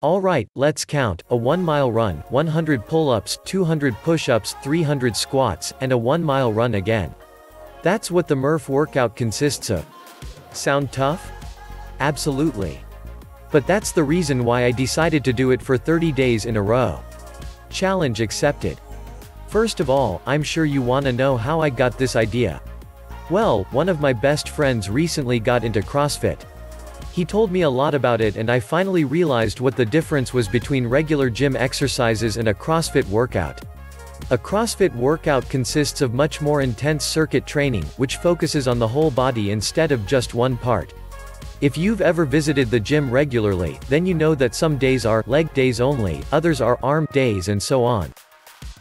Alright, let's count: a 1-mile run, 100 pull-ups, 200 push-ups, 300 squats, and a 1-mile run again. That's what the Murph workout consists of. Sound tough? Absolutely. But that's the reason why I decided to do it for 30 days in a row. Challenge accepted. First of all, I'm sure you wanna know how I got this idea. Well, one of my best friends recently got into CrossFit. He told me a lot about it and I finally realized what the difference was between regular gym exercises and a CrossFit workout. A CrossFit workout consists of much more intense circuit training, which focuses on the whole body instead of just one part. If you've ever visited the gym regularly, then you know that some days are leg days only, others are arm days, and so on.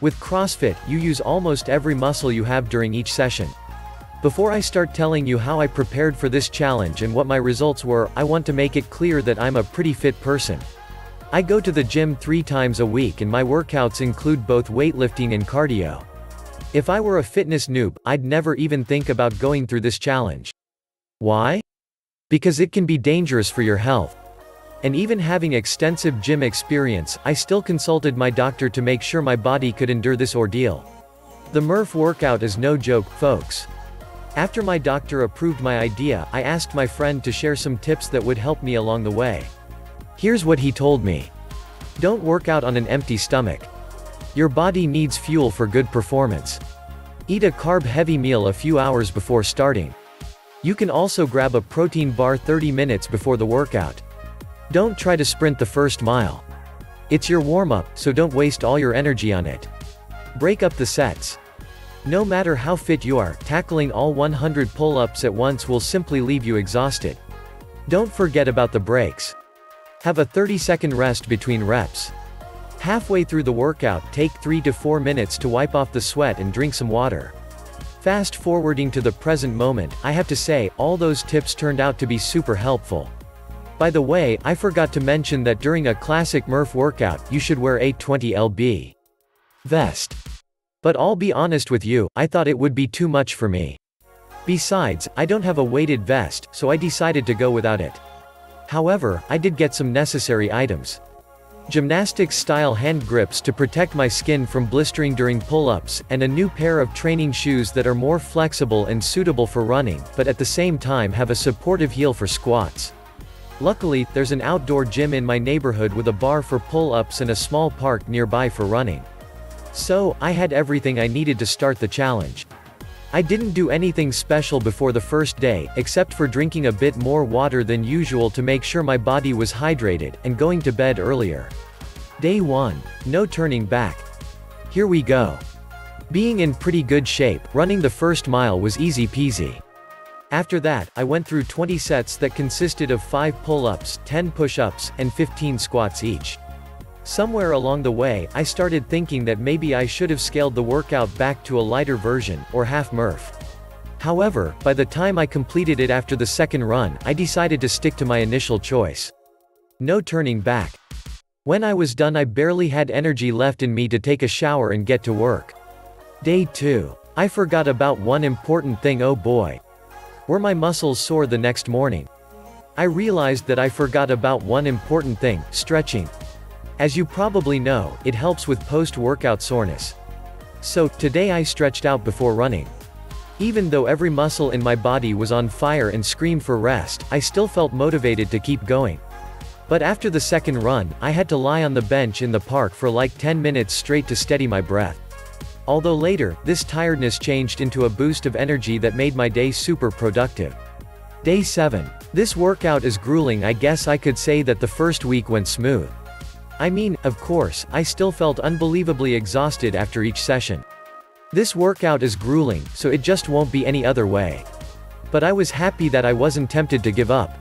With CrossFit, you use almost every muscle you have during each session. Before I start telling you how I prepared for this challenge and what my results were, I want to make it clear that I'm a pretty fit person. I go to the gym 3 times a week and my workouts include both weightlifting and cardio. If I were a fitness noob, I'd never even think about going through this challenge. Why? Because it can be dangerous for your health. And even having extensive gym experience, I still consulted my doctor to make sure my body could endure this ordeal. The Murph workout is no joke, folks. After my doctor approved my idea, I asked my friend to share some tips that would help me along the way. Here's what he told me. Don't work out on an empty stomach. Your body needs fuel for good performance. Eat a carb-heavy meal a few hours before starting. You can also grab a protein bar 30 minutes before the workout. Don't try to sprint the first mile. It's your warm-up, so don't waste all your energy on it. Break up the sets. No matter how fit you are, tackling all 100 pull-ups at once will simply leave you exhausted. Don't forget about the breaks. Have a 30-second rest between reps. Halfway through the workout, take 3 to 4 minutes to wipe off the sweat and drink some water. Fast forwarding to the present moment, I have to say, all those tips turned out to be super helpful. By the way, I forgot to mention that during a classic Murph workout, you should wear a 20 lb vest. But I'll be honest with you, I thought it would be too much for me. Besides, I don't have a weighted vest, so I decided to go without it. However, I did get some necessary items. Gymnastics-style hand grips to protect my skin from blistering during pull-ups, and a new pair of training shoes that are more flexible and suitable for running, but at the same time have a supportive heel for squats. Luckily, there's an outdoor gym in my neighborhood with a bar for pull-ups and a small park nearby for running. So, I had everything I needed to start the challenge. I didn't do anything special before the first day, except for drinking a bit more water than usual to make sure my body was hydrated, and going to bed earlier. Day 1. No turning back. Here we go. Being in pretty good shape, running the first mile was easy peasy. After that, I went through 20 sets that consisted of 5 pull-ups, 10 push-ups, and 15 squats each. Somewhere along the way, I started thinking that maybe I should have scaled the workout back to a lighter version, or half Murph. However, by the time I completed it after the second run, I decided to stick to my initial choice. No turning back. When I was done, I barely had energy left in me to take a shower and get to work. Day 2. I forgot about one important thing. Oh boy. Were my muscles sore the next morning? I realized that I forgot about one important thing: stretching. As you probably know, it helps with post-workout soreness. So, today I stretched out before running. Even though every muscle in my body was on fire and screamed for rest, I still felt motivated to keep going. But after the second run, I had to lie on the bench in the park for like 10 minutes straight to steady my breath. Although later, this tiredness changed into a boost of energy that made my day super productive. Day 7. This workout is grueling. I guess I could say that the first week went smooth. I mean, of course, I still felt unbelievably exhausted after each session. This workout is grueling, so it just won't be any other way. But I was happy that I wasn't tempted to give up.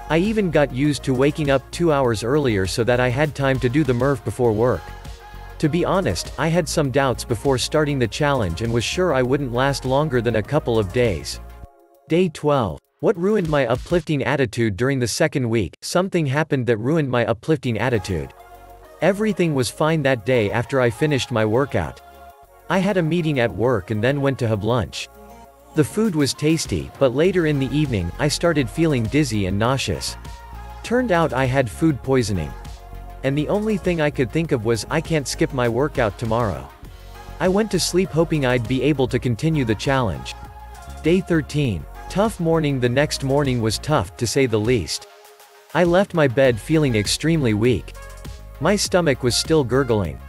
I even got used to waking up 2 hours earlier so that I had time to do the Murph before work. To be honest, I had some doubts before starting the challenge and was sure I wouldn't last longer than a couple of days. Day 12. What ruined my uplifting attitude during the second week? Something happened that ruined my uplifting attitude. Everything was fine that day after I finished my workout. I had a meeting at work and then went to have lunch. The food was tasty, but later in the evening, I started feeling dizzy and nauseous. Turned out I had food poisoning. And the only thing I could think of was, I can't skip my workout tomorrow. I went to sleep hoping I'd be able to continue the challenge. Day 13. Tough morning. The next morning was tough, to say the least. I left my bed feeling extremely weak. My stomach was still gurgling.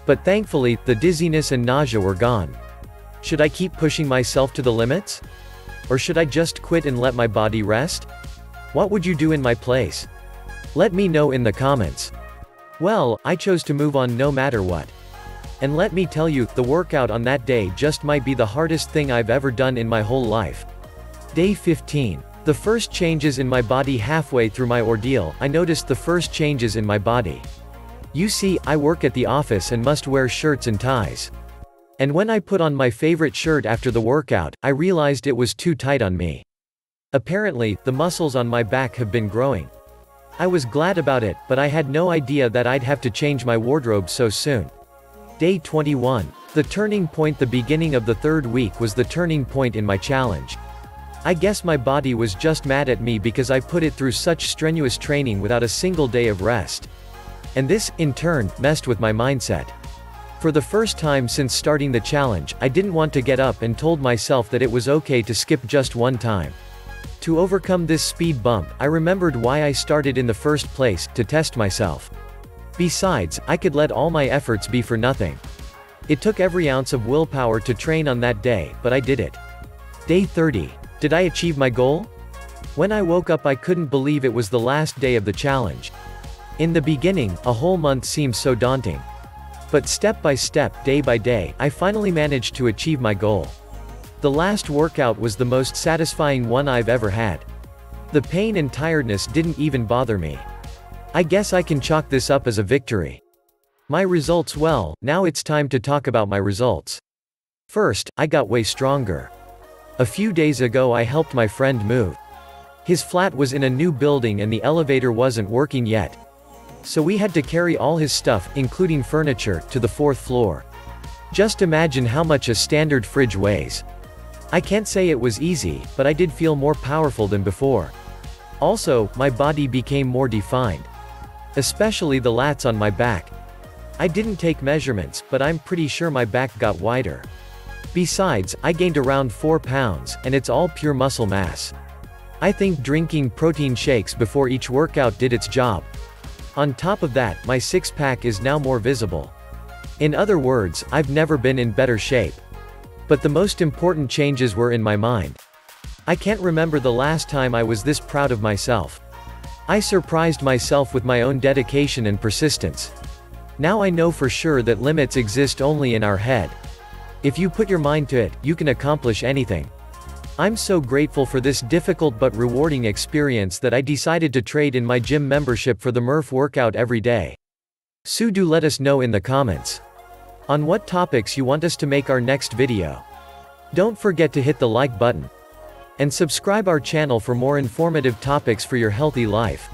But thankfully, the dizziness and nausea were gone. Should I keep pushing myself to the limits? Or should I just quit and let my body rest? What would you do in my place? Let me know in the comments. Well, I chose to move on no matter what. And let me tell you, the workout on that day just might be the hardest thing I've ever done in my whole life. Day 15. The first changes in my body. Halfway through my ordeal, I noticed the first changes in my body. You see, I work at the office and must wear shirts and ties. And when I put on my favorite shirt after the workout, I realized it was too tight on me. Apparently, the muscles on my back have been growing. I was glad about it, but I had no idea that I'd have to change my wardrobe so soon. Day 21. The turning point. The beginning of the third week was the turning point in my challenge. I guess my body was just mad at me because I put it through such strenuous training without a single day of rest. And this, in turn, messed with my mindset. For the first time since starting the challenge, I didn't want to get up and told myself that it was okay to skip just one time. To overcome this speed bump, I remembered why I started in the first place, to test myself. Besides, I could let all my efforts be for nothing. It took every ounce of willpower to train on that day, but I did it. Day 30. Did I achieve my goal? When I woke up I couldn't believe it was the last day of the challenge. In the beginning, a whole month seemed so daunting. But step by step, day by day, I finally managed to achieve my goal. The last workout was the most satisfying one I've ever had. The pain and tiredness didn't even bother me. I guess I can chalk this up as a victory. My results. Well, now it's time to talk about my results. First, I got way stronger. A few days ago I helped my friend move. His flat was in a new building and the elevator wasn't working yet. So we had to carry all his stuff, including furniture, to the 4th floor. Just imagine how much a standard fridge weighs. I can't say it was easy, but I did feel more powerful than before. Also, my body became more defined. Especially the lats on my back. I didn't take measurements, but I'm pretty sure my back got wider. Besides, I gained around 4 pounds, and it's all pure muscle mass. I think drinking protein shakes before each workout did its job. On top of that, my six-pack is now more visible. In other words, I've never been in better shape. But the most important changes were in my mind. I can't remember the last time I was this proud of myself. I surprised myself with my own dedication and persistence. Now I know for sure that limits exist only in our head. If you put your mind to it, you can accomplish anything. I'm so grateful for this difficult but rewarding experience that I decided to trade in my gym membership for the Murph workout every day. So do let us know in the comments on what topics you want us to make our next video. Don't forget to hit the like button. And subscribe our channel for more informative topics for your healthy life.